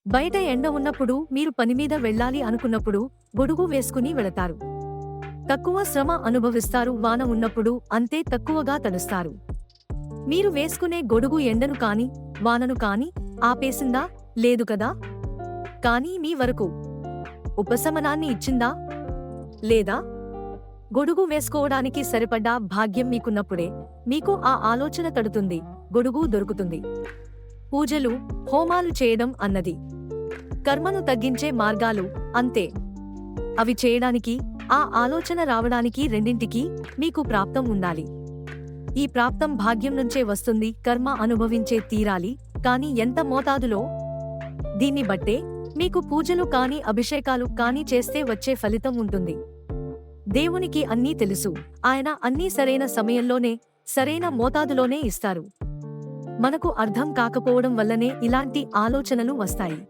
బయట ఎండ ఉన్నప్పుడు మీరు పనిమీద వెళ్ళాలి అనుకున్నప్పుడు గొడుగు వేసుకుని వెళతారు. తక్కువ శ్రమ అనుభవిస్తారు. వాన ఉన్నప్పుడు అంతే తక్కువగా తడుస్తారు. మీరు వేసుకునే గొడుగు ఎండను కాని వానను కాని ఆపేసిందా? లేదు కదా. కానీ మీ వరకు ఉపశమనాన్ని ఇచ్చిందా? లేదా? గొడుగు వేసుకోవడానికి సరిపడ్డా భాగ్యం మీకున్నప్పుడే మీకు ఆ ఆలోచన తడుతుంది, గొడుగు దొరుకుతుంది. పూజలు, హోమాలు చేయడం అన్నది కర్మను తగ్గించే మార్గాలు, అంతే. అవి చేయడానికి, ఆ ఆలోచన రావడానికి రెండింటికీ మీకు ప్రాప్తం ఉండాలి. ఈ ప్రాప్తం భాగ్యం నుంచే వస్తుంది. కర్మ అనుభవించే తీరాలి, కాని ఎంత మోతాదులో? దీన్ని బట్టే మీకు పూజలు కాని అభిషేకాలు కాని చేస్తే వచ్చే ఫలితం ఉంటుంది. దేవునికి అన్నీ తెలుసు. ఆయన అన్నీ సరైన సమయంలోనే, సరైన మోతాదులోనే ఇస్తారు. మనకు అర్థం కాకపోవడం వల్లనే ఇలాంటి ఆలోచనలు వస్తాయి.